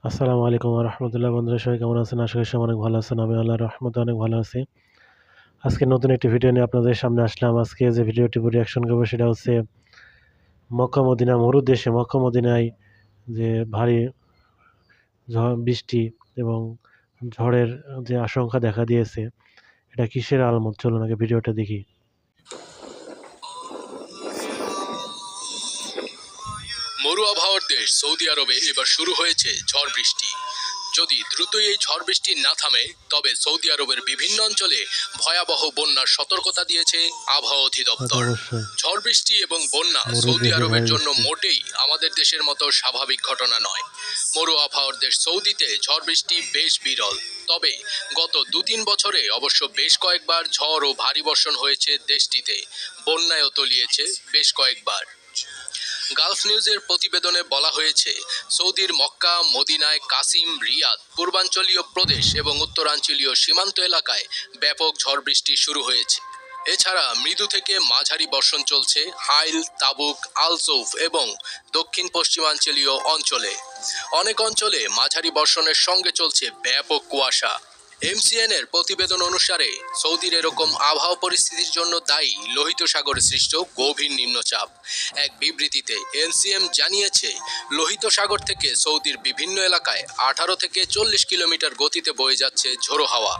আসসালামু আলাইকুম ওয়া রাহমাতুল্লাহ। বন্ধুরা সবাই কেমন আছেন? আশা করি সবাই অনেক ভালো আছেন। আমি আল্লাহর রহমতে অনেক ভালো আছি। আজকে নতুন একটি ভিডিও নিয়ে আপনাদের সামনে আসলাম। আজকে যে ভিডিওটি রিঅ্যাকশন করব সেটা হচ্ছে মক্কা মদিনা মরুর দেশে মক্কা মদিনায় যে ভারী বৃষ্টি এবং ঝড়ের যে আশঙ্কা দেখা দিয়েছে, এটা কিসের আলামত? চলুন আগে ভিডিওটা দেখি। মরু আবহাওয়ার দেশ সৌদি আরবে এবার শুরু হয়েছে ঝড় বৃষ্টি। যদি দ্রুতই এই ঝড় বৃষ্টি না থামে তবে সৌদি আরবের বিভিন্ন অঞ্চলে ভয়াবহ বন্যার সতর্কতা দিয়েছে আবহাওয়া অধিদপ্তর। অবশ্যই ঝড় বৃষ্টি এবং বন্যা মরুর সৌদি দেশে আরবের ভারী জন্য বৃষ্টি। মোটেই আমাদের দেশের মতো স্বাভাবিক ঘটনা নয়। মরু আবহাওয়ার দেশ সৌদিতে ঝড় বৃষ্টি বেশ বিরল। তবে গত 2-3 বছরে অবশ্য বেশ কয়েকবার ঝড় ও ভারী বর্ষণ হয়েছে দেশটিতে। বন্যায়ও তলিয়েছে বেশ কয়েকবার। গালফ নিউজের প্রতিবেদনে বলা হয়েছে, সৌদির মক্কা, মদিনায়, কাসিম, রিয়াদ, পূর্বাঞ্চলীয় প্রদেশ এবং উত্তরাঞ্চলীয় সীমান্ত এলাকায় ব্যাপক ঝড় বৃষ্টি শুরু হয়েছে। এছাড়া মৃদু থেকে মাঝারি বর্ষণ চলছে হাইল, তাবুক, আল সৌফ এবং দক্ষিণ পশ্চিমাঞ্চলীয় অঞ্চলে। অনেক অঞ্চলে মাঝারি বর্ষণের সঙ্গে চলছে ব্যাপক কুয়াশা। এমসিএন এর প্রতিবেদন অনুসারে সৌদির এরকম আবহাওয়া পরিস্থিতির জন্য দায়ী লোহিত সাগরে সৃষ্ট গভীর নিম্নচাপ। এক বিবৃতিতে এনসিএম জানিয়েছে, লোহিত সাগর থেকে সৌদির বিভিন্ন এলাকায় 18 থেকে 40 কিলোমিটার গতিতে বয়ে যাচ্ছে ঝোড়ো হাওয়া।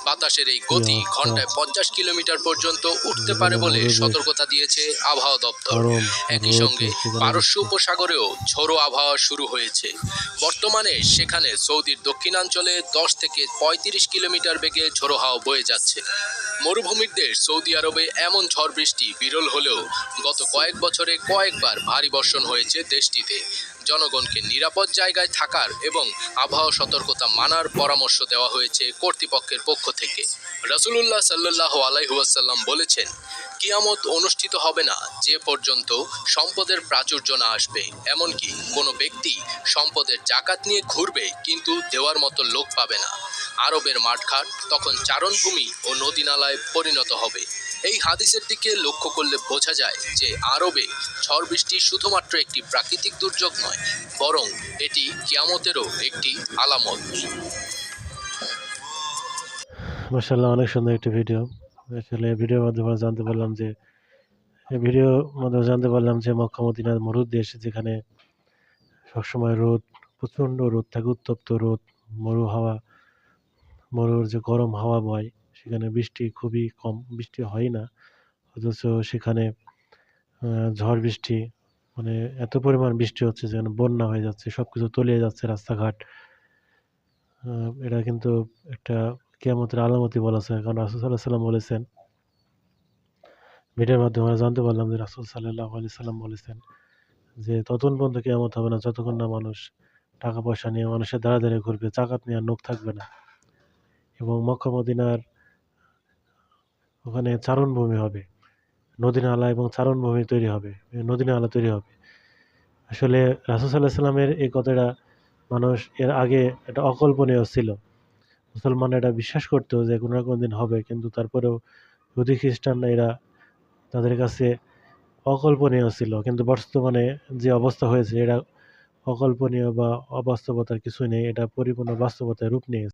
বাতাসের এই গতি ঘন্টায় 50 কিলোমিটার পর্যন্ত উঠতে পারে বলে সতর্কতা দিয়েছে আবহাওয়া দপ্তর। গরম একই রোদ সঙ্গে বৃষ্টি পারস্য উপসাগরেও ঝোড়ো আবহাওয়া শুরু হয়েছে। বর্তমানে সেখানে সৌদির দক্ষিণাঞ্চলে 10 থেকে 35 কিলোমিটার বেগে ঝোড়ো হাওয়া বয়ে যাচ্ছে। মরুভূমির দেশ সৌদি আরবে এমন ঝড় বৃষ্টি বিরল হলেও গত কয়েক বছরে কয়েকবার ভারী বর্ষণ হয়েছে দেশটিতে। জনগণকে নিরাপদ জায়গায় থাকার এবং আবহাওয়া সতর্কতা মানার পরামর্শ দেওয়া হয়েছে কর্তৃপক্ষের পক্ষ থেকে। রাসূলুল্লাহ সাল্লাল্লাহু আলাইহি ওয়াসাল্লাম বলেছেন, কিয়ামত অনুষ্ঠিত হবে না যে পর্যন্ত সম্পদের প্রাচুর্য না আসবে। এমনকি কোনো ব্যক্তি সম্পদের জাকাত নিয়ে ঘুরবে কিন্তু দেওয়ার মতো লোক পাবে না। আরবের মাঠঘাট তখন চারণভূমি ও নদী নালায় পরিণত হবে। এই হাদিসের দিকে লক্ষ্য করলে বোঝা যায় যে আরবে ঝড় বৃষ্টি শুধুমাত্র একটি প্রাকৃতিক দুর্যোগ নয়, বরং এটি কিয়ামতেরও একটি আলামত। মাশাআল্লাহ, অনেক সুন্দর একটি ভিডিও। আসলে ভিডিওর মাধ্যমে জানতে পারলাম যে মক্কা মদিনার মরুর দেশ, যেখানে সবসময় রোদ, প্রচণ্ড রোদ থাকে, উত্তপ্ত রোদ, মরু হাওয়া, মরুর যে গরম হাওয়া বয়, সেখানে বৃষ্টি খুবই কম, বৃষ্টি হয় না। অথচ সেখানে ঝড় বৃষ্টি, মানে এত পরিমাণ বৃষ্টি হচ্ছে যেখানে বন্যা হয়ে যাচ্ছে, সবকিছু তলিয়ে যাচ্ছে রাস্তাঘাট। এটা কিন্তু একটা কিয়ামতের আলামতই বলা যায়। কারণ রাসূল সাল্লাল্লাহু আলাইহি ওয়াসাল্লাম বলেছেন, ভিডিওর মাধ্যমে আমরা জানতে পারলাম যে রাসূল সাল্লাল্লাহু আলাইহি ওয়াসাল্লাম বলেছেন যে ততক্ষণ পর্যন্ত কিয়ামত হবে না যতক্ষণ না মানুষ টাকা পয়সা নিয়ে মানুষের দ্বারে দ্বারে ঘুরবে, জাকাত নেওয়ার লোক থাকবে না। এবং মক্কা মদিনার ওখানে চারণভূমি হবে, নদী নালা এবং চারণভূমি তৈরি হবে, নদী নালা তৈরি হবে। আসলে রাসূল সাল্লাল্লাহু আলাইহি ওয়াসাল্লামের এই কথাটা মানুষ এর আগে এটা অকল্পনীয় ছিল। মুসলমানরা এটা বিশ্বাস করতো যে কোনো না কোনো দিন হবে, কিন্তু তারপরেও ইহুদি খ্রিস্টানরা এরা তাদের কাছে অকল্পনীয় ছিল। কিন্তু বর্তমানে যে অবস্থা হয়েছে, এটা অকল্পনীয় বা অবাস্তবতার কিছুই নেই, এটা পরিপূর্ণ বাস্তবতায় রূপ নিয়েছে।